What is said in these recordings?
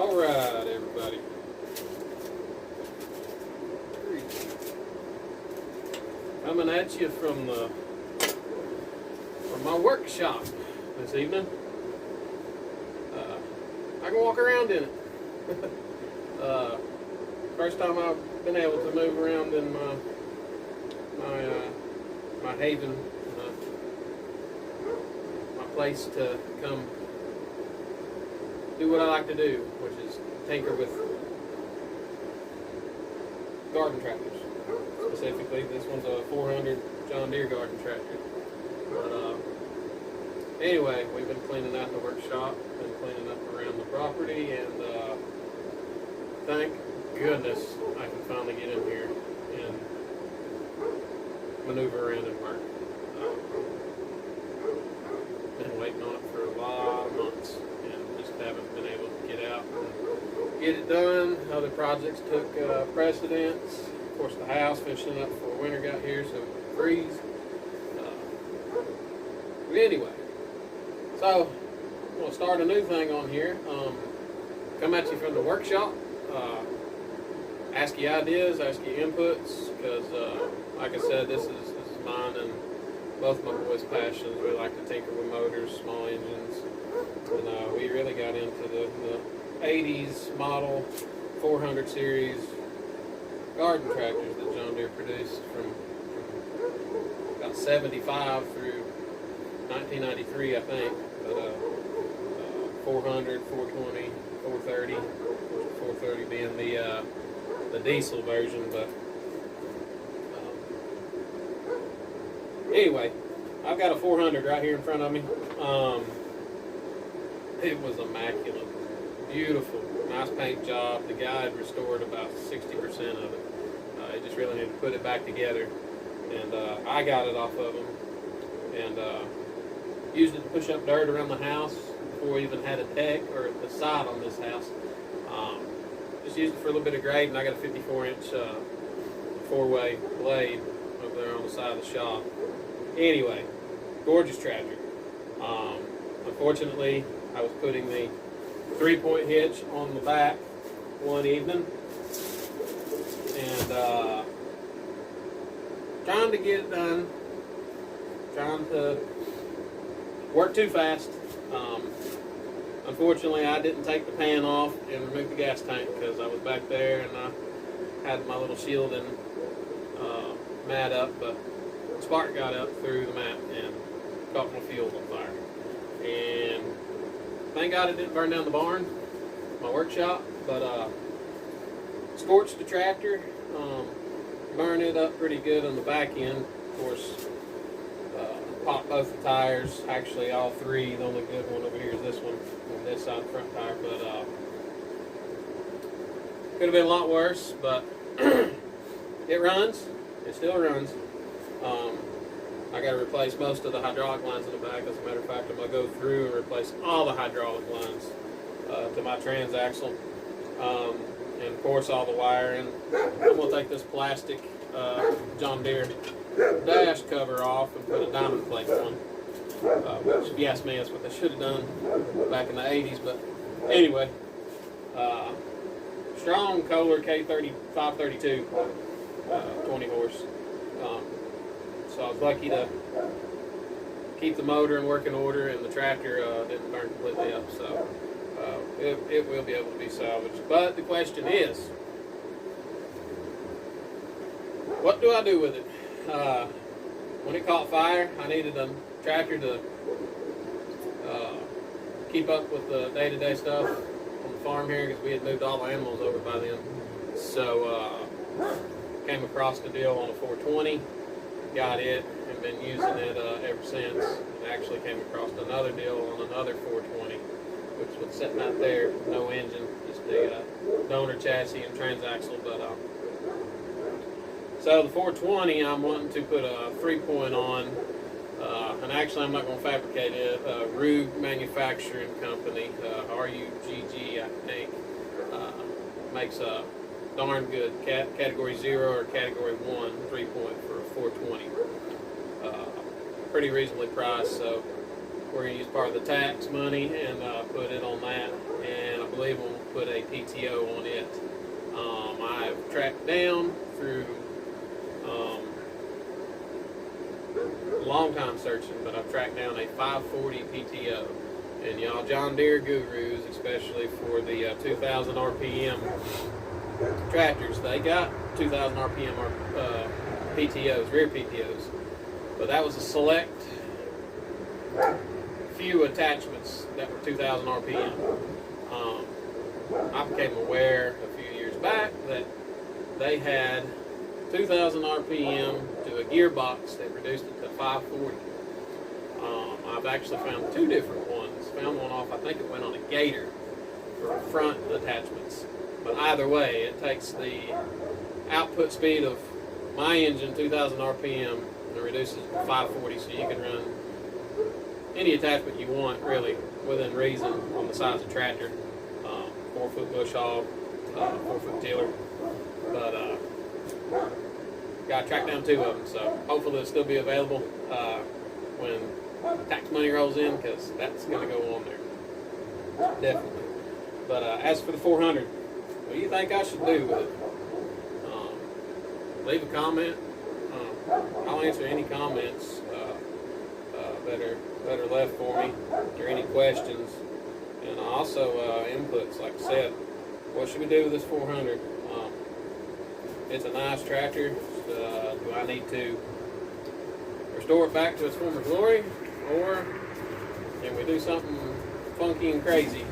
Alright, everybody. Coming at you from my workshop this evening. I can walk around in it. First time I've been able to move around in my haven, my place to come do what I like to do, which is tinker with garden tractors. Specifically, this one's a 400 John Deere garden tractor. But anyway, we've been cleaning out the workshop, been cleaning up around the property, and thank goodness I can finally get in here and maneuver around and work. Been waiting on it for a lot of months and just haven't been able to get out and get it done. Other projects took precedence. Of course, the house finishing up before winter got here, so it could freeze. But anyway, so I'm going to start a new thing on here. Come at you from the workshop. Ask you ideas, ask you inputs, because like I said, this is mine and both my boys' passions. We like to tinker with motors, small engines, and we really got into the 80s model 400 series garden tractors that John Deere produced from about 75 through 1993, I think. But 400, 420, 430, 430 being the diesel version. But anyway, I've got a 400 right here in front of me. It was immaculate, beautiful, nice paint job. The guy had restored about 60% of it. He just really needed to put it back together, and I got it off of him, and used it to push up dirt around the house before we even had a deck or the side on this house. Just used it for a little bit of grade, and I got a 54-inch four-way blade over there on the side of the shop. Anyway, gorgeous tractor. Unfortunately, I was putting the 3-point hitch on the back one evening, and trying to get it done, trying to work too fast. Unfortunately, I didn't take the pan off and remove the gas tank because I was back there and I had my little shielding mat up, but the spark got up through the mat and caught my fuel on fire. And thank God it didn't burn down the barn, my workshop, but scorched the tractor, burned it up pretty good on the back end. Of course, popped both the tires, actually all three. The only good one over here is this one on this side front tire, but could have been a lot worse, but it runs. It still runs. I got to replace most of the hydraulic lines in the back. As a matter of fact, I'm going to go through and replace all the hydraulic lines to my transaxle, and of course all the wiring. I'm going to take this plastic John Deere dash cover off and put a diamond plate on, which, if you ask me, that's what they should have done back in the 80s. But anyway, strong Kohler K30 532, 20 horse. So I was lucky to keep the motor in working order, and the tractor didn't burn completely up. So it will be able to be salvaged. But the question is, what do I do with it? When it caught fire, I needed a tractor to keep up with the day-to-day stuff on the farm here, because we had moved all the animals over by then. So came across the deal on a 420, got it, and been using it ever since. And actually came across another deal on another 420, which was sitting out there, no engine, just the donor chassis and transaxle. But so the 420, I'm wanting to put a 3-point on, and actually I'm not going to fabricate it. Rug Manufacturing Company, R-U-G-G, I think, makes a darn good Category 0 or Category 1 3-point for a 420. Pretty reasonably priced, so We're going to use part of the tax money and put it on that, and I believe we'll put a PTO on it. I've tracked down through a long time searching, but I've tracked down a 540 PTO. And y'all John Deere gurus, especially for the 2,000 RPM tractors, they got 2,000 RPM PTOs, rear PTOs. But that was a select few attachments that were 2,000 RPM. I became aware a few years back that they had 2,000 RPM to a gearbox that reduced it to 540. I've actually found two different ones. Found one off, I think it went on a Gator for front attachments. But either way, it takes the output speed of my engine, 2,000 RPM, and reduces it to 540, so you can run any attachment you want, really, within reason on the size of tractor. 4-foot bush hog, 4-foot tiller. But got to track down two of them, so hopefully they'll still be available when tax money rolls in, because that's going to go on there. Definitely. But as for the 400, what do you think I should do with it? Leave a comment. I'll answer any comments that are left for me, or any questions, and also inputs. Like I said, what should we do with this 400? It's a nice tractor. Do I need to restore it back to its former glory, or can we do something funky and crazy?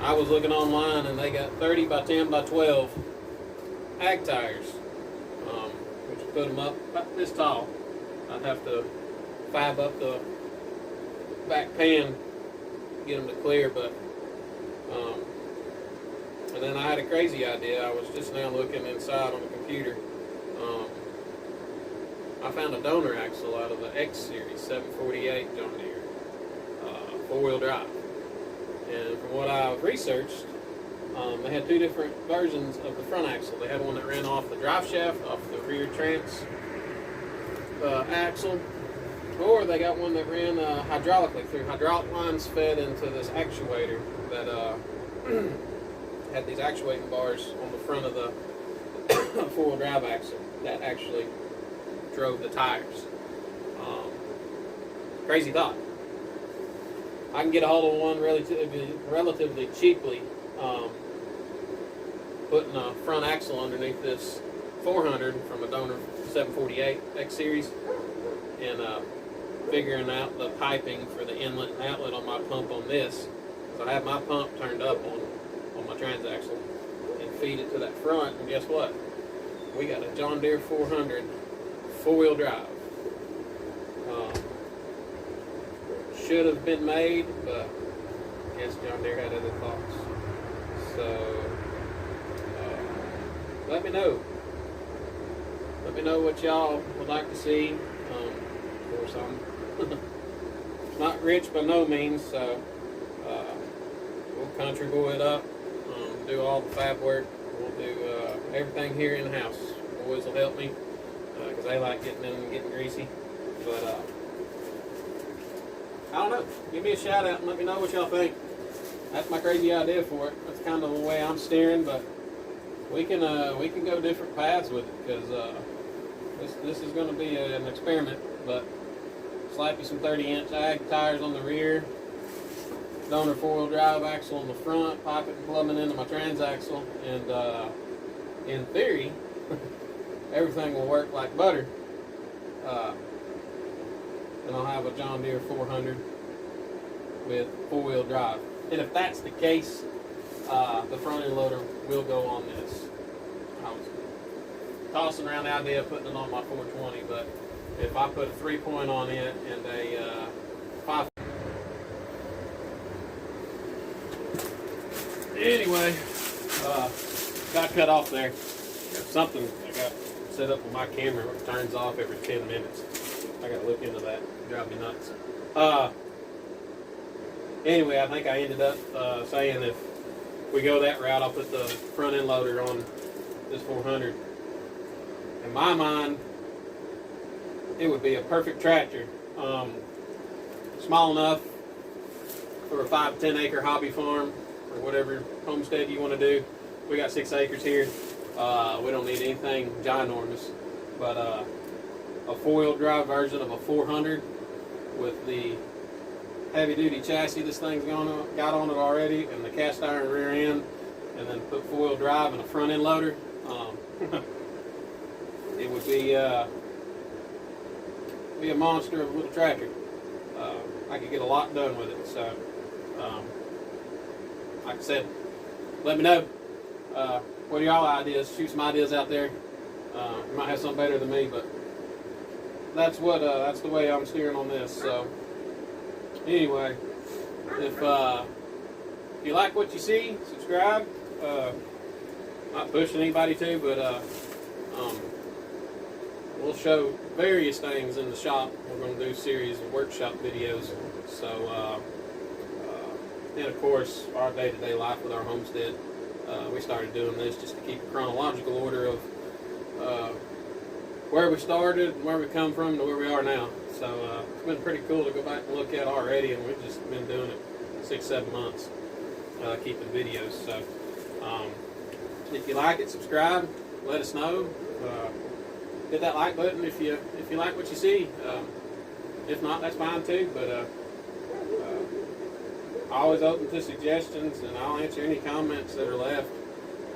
I was looking online, and they got 30 by 10 by 12 ag tires, which would put them up about this tall. I'd have to fab up the back pan, get them to clear, but and then I had a crazy idea. I was just now looking inside on the computer. I found a donor axle out of the X Series 748 John Deere, 4-wheel drive. And from what I've researched, they had two different versions of the front axle. They had one that ran off the drive shaft, off the rear trans axle, or they got one that ran hydraulically through hydraulic lines fed into this actuator that had these actuating bars on the front of the 4-wheel drive axle that actually drove the tires. Crazy thought. I can get a hold of one relatively cheaply, putting a front axle underneath this 400 from a donor 748 X Series, and figuring out the piping for the inlet and outlet on my pump on this. So I have my pump turned up on my transaxle and feed it to that front, and guess what? We got a John Deere 400 4-wheel drive. Should have been made, but I guess John Deere had other thoughts. So let me know. Let me know what y'all would like to see. Of course, I'm not rich by no means, so we'll country boy it up, do all the fab work. We'll do everything here in the house. Boys will help me because they like getting in and getting greasy. But I don't know. Give me a shout out and let me know what y'all think. That's my crazy idea for it. That's kind of the way I'm steering, but we can go different paths with it, because this is going to be an experiment. But slap you some 30-inch ag tires on the rear, donor 4-wheel drive axle on the front, pipe it and plumb it into my transaxle, and in theory, everything will work like butter. And I'll have a John Deere 400 with 4-wheel drive. And if that's the case, the front end loader will go on this. I was tossing around the idea of putting it on my 420, but if I put a 3-point on it and a 5. Anyway, got cut off there. Got something I got set up with my camera where it turns off every 10 minutes. I gotta look into that. Drive me nuts. Anyway, I think I ended up saying if we go that route, I'll put the front end loader on this 400. In my mind, it would be a perfect tractor. small enough for a 5 to 10 acre hobby farm or whatever homestead you want to do. We got 6 acres here. We don't need anything ginormous, but a 4-wheel drive version of a 400 with the heavy-duty chassis this thing's got on it already, and the cast iron rear end, and then put 4-wheel drive and a front end loader. It would be a monster of a little tractor. I could get a lot done with it. So, like I said, let me know. What are y'all ideas? Shoot some ideas out there. You might have something better than me, but that's the way I'm steering on this. So, anyway, if you like what you see, subscribe. Not pushing anybody to, but we'll show various things in the shop. We're going to do a series of workshop videos. So, and of course, our day-to-day life with our homestead. We started doing this just to keep a chronological order of where we started, and where we come from, to where we are now. So it's been pretty cool to go back and look at already, and we've just been doing it 6-7 months, keeping videos. So if you like it, subscribe. Let us know. Hit that like button if you like what you see. If not, that's fine too. But always open to suggestions, and I'll answer any comments that are left.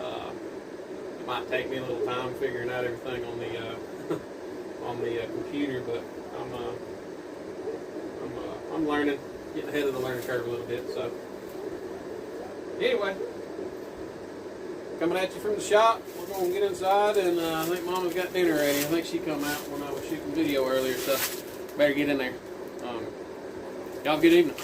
It might take me a little time figuring out everything on the on the computer, but I'm learning, getting ahead of the learning curve a little bit. So anyway, coming at you from the shop. We're going to get inside, and I think Mama's got dinner ready. I think she come out when I was shooting video earlier, so better get in there. Y'all have a good evening.